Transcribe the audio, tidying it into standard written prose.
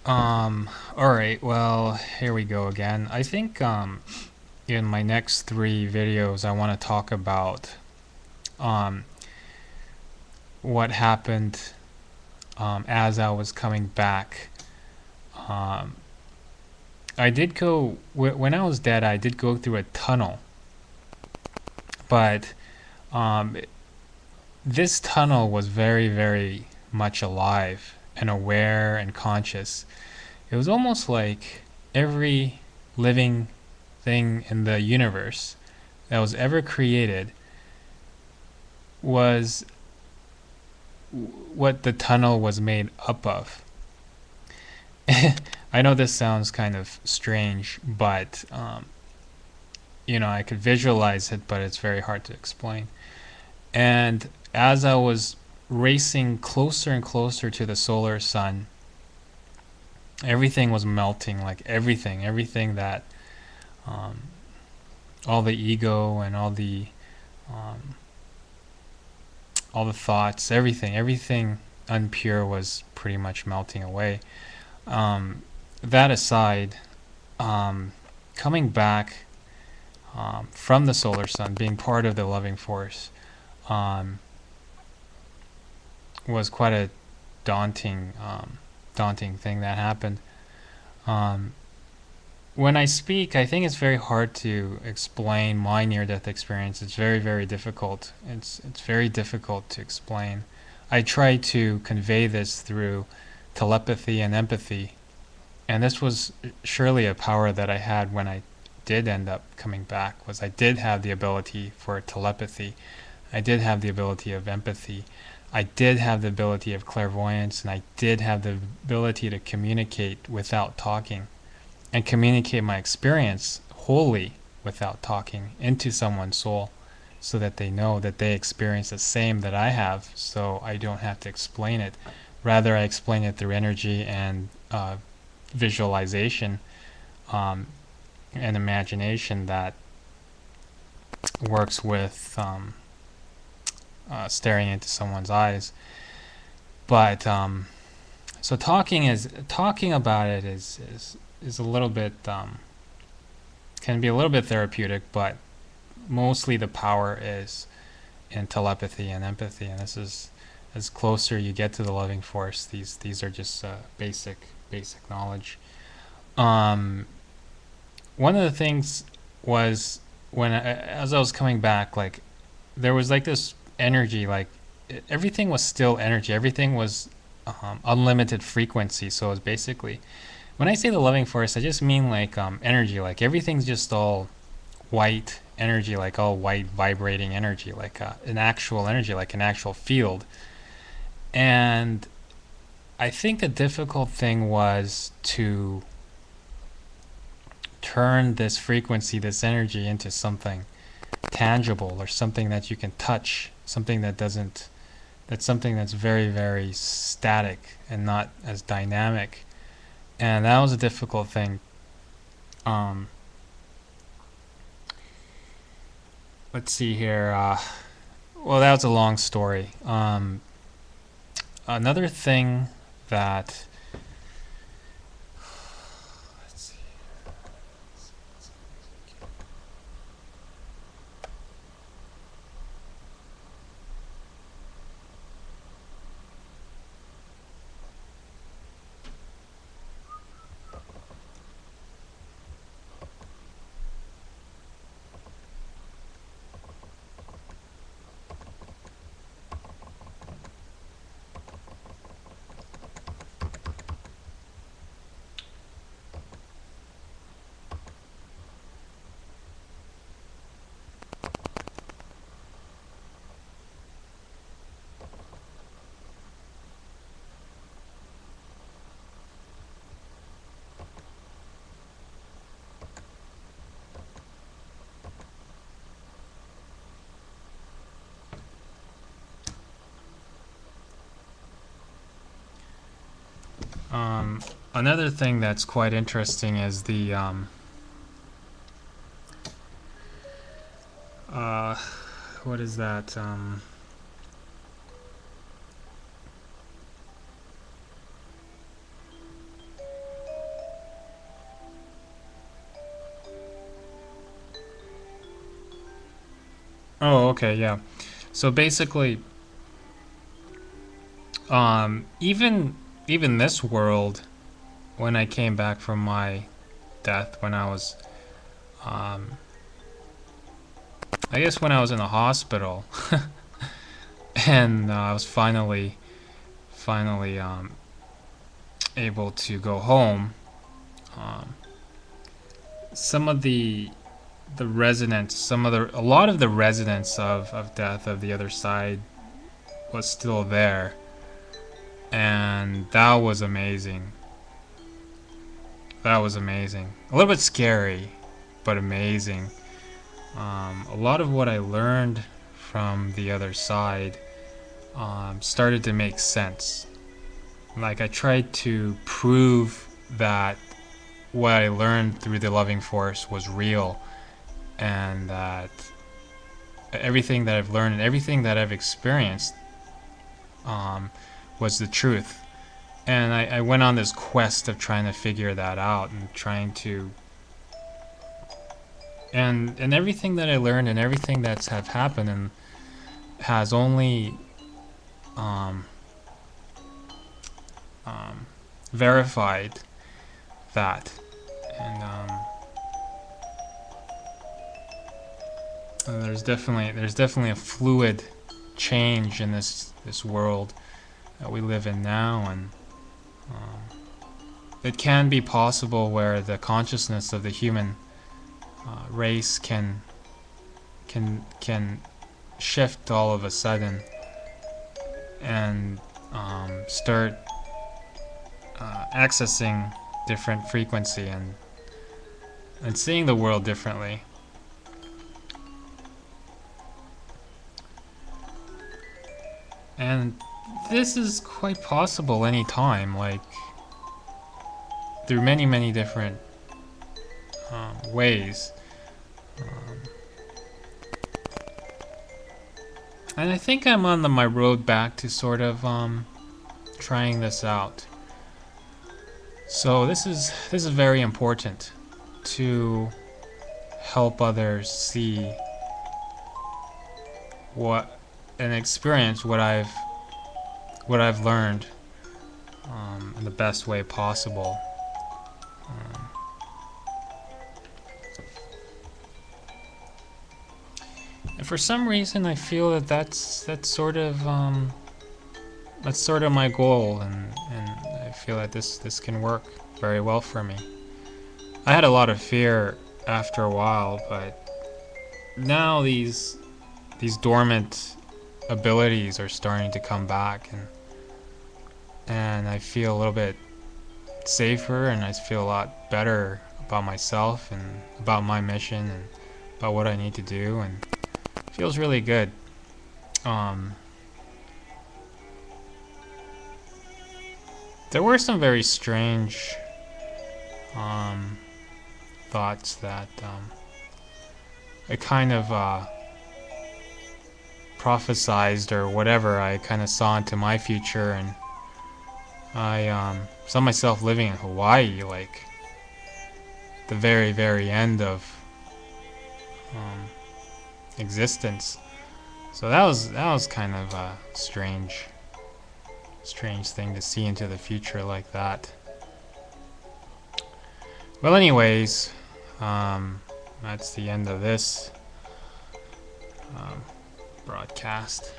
All right, well, here we go again. I think in my next three videos I want to talk about um what happened as I was coming back. Um I did go when I was dead, I did go through a tunnel, but um this tunnel was very, very much alive and aware and conscious. It was almost like every living thing in the universe that was ever created was what the tunnel was made up of. I know this sounds kind of strange, but I could visualize it, but it's very hard to explain. And as I was racing closer and closer to the solar sun, everything was melting, like everything that um, all the ego and um, all the thoughts, everything unpure was pretty much melting away. Um, that aside, coming back from the solar sun, being part of the loving force, um, was quite a daunting thing that happened. Um, when I speak, I think it's very hard to explain my near-death experience. It's very, very difficult. It's very difficult to explain. I try to convey this through telepathy and empathy, and this was surely a power that I had when I did end up coming back. Was I did have the ability for telepathy. I did have the ability of empathy. I did have the ability of clairvoyance, and I did have the ability to communicate without talking and communicate my experience wholly without talking into someone's soul so that they know that they experience the same that I have, so I don't have to explain it. Rather, I explain it through energy and visualization um, and imagination that works with staring into someone's eyes. But so talking about it is a little bit can be a little bit therapeutic, but mostly the power is in telepathy and empathy, and this is as closer you get to the loving force. These are just basic knowledge. Um, One of the things was as I was coming back, like there was like this energy, like everything was still energy. Everything was unlimited frequency. So it was basically, when I say the loving force, I just mean like energy. Like everything's just all white energy, like all white vibrating energy, like an actual energy, like an actual field. And I think the difficult thing was to turn this frequency, this energy, into something tangible or something that you can touch, something that doesn't, that's something that's very, very static and not as dynamic. And that was a difficult thing. Um, let's see here. Well, that was a long story. Another thing that another thing that's quite interesting is the uh, what is that? Oh, okay, yeah. So basically, even this world, when I came back from my death, when I was, um, I guess when I was in the hospital, and I was finally able to go home. Um, some of the residents, a lot of the residents of death of the other side was still there, and that was amazing. That was amazing. A little bit scary, but amazing. A lot of what I learned from the other side started to make sense. Like I tried to prove that what I learned through the loving force was real, and that everything that I've learned and everything that I've experienced um, was the truth. And I went on this quest of trying to figure that out and trying to and everything that I learned and everything that's have happened and has only um, um, verified that. And there's definitely a fluid change in this world that we live in now, and it can be possible where the consciousness of the human race can shift all of a sudden and start accessing different frequency and seeing the world differently. And this is quite possible anytime, like through many different ways. And I think I'm on my road back to sort of trying this out. So this is very important to help others see what and experience what I've learned in the best way possible. And for some reason, I feel that that's sort of my goal, and I feel that this can work very well for me. I had a lot of fear after a while, but now these dormant abilities are starting to come back, and I feel a little bit safer, and I feel a lot better about myself and about my mission and about what I need to do, and it feels really good. There were some very strange thoughts that I kind of prophesized or whatever. I kind of saw into my future, and I saw myself living in Hawaii, like the very end of existence. So that was kind of a strange thing to see into the future like that. Well, anyways, that's the end of this broadcast.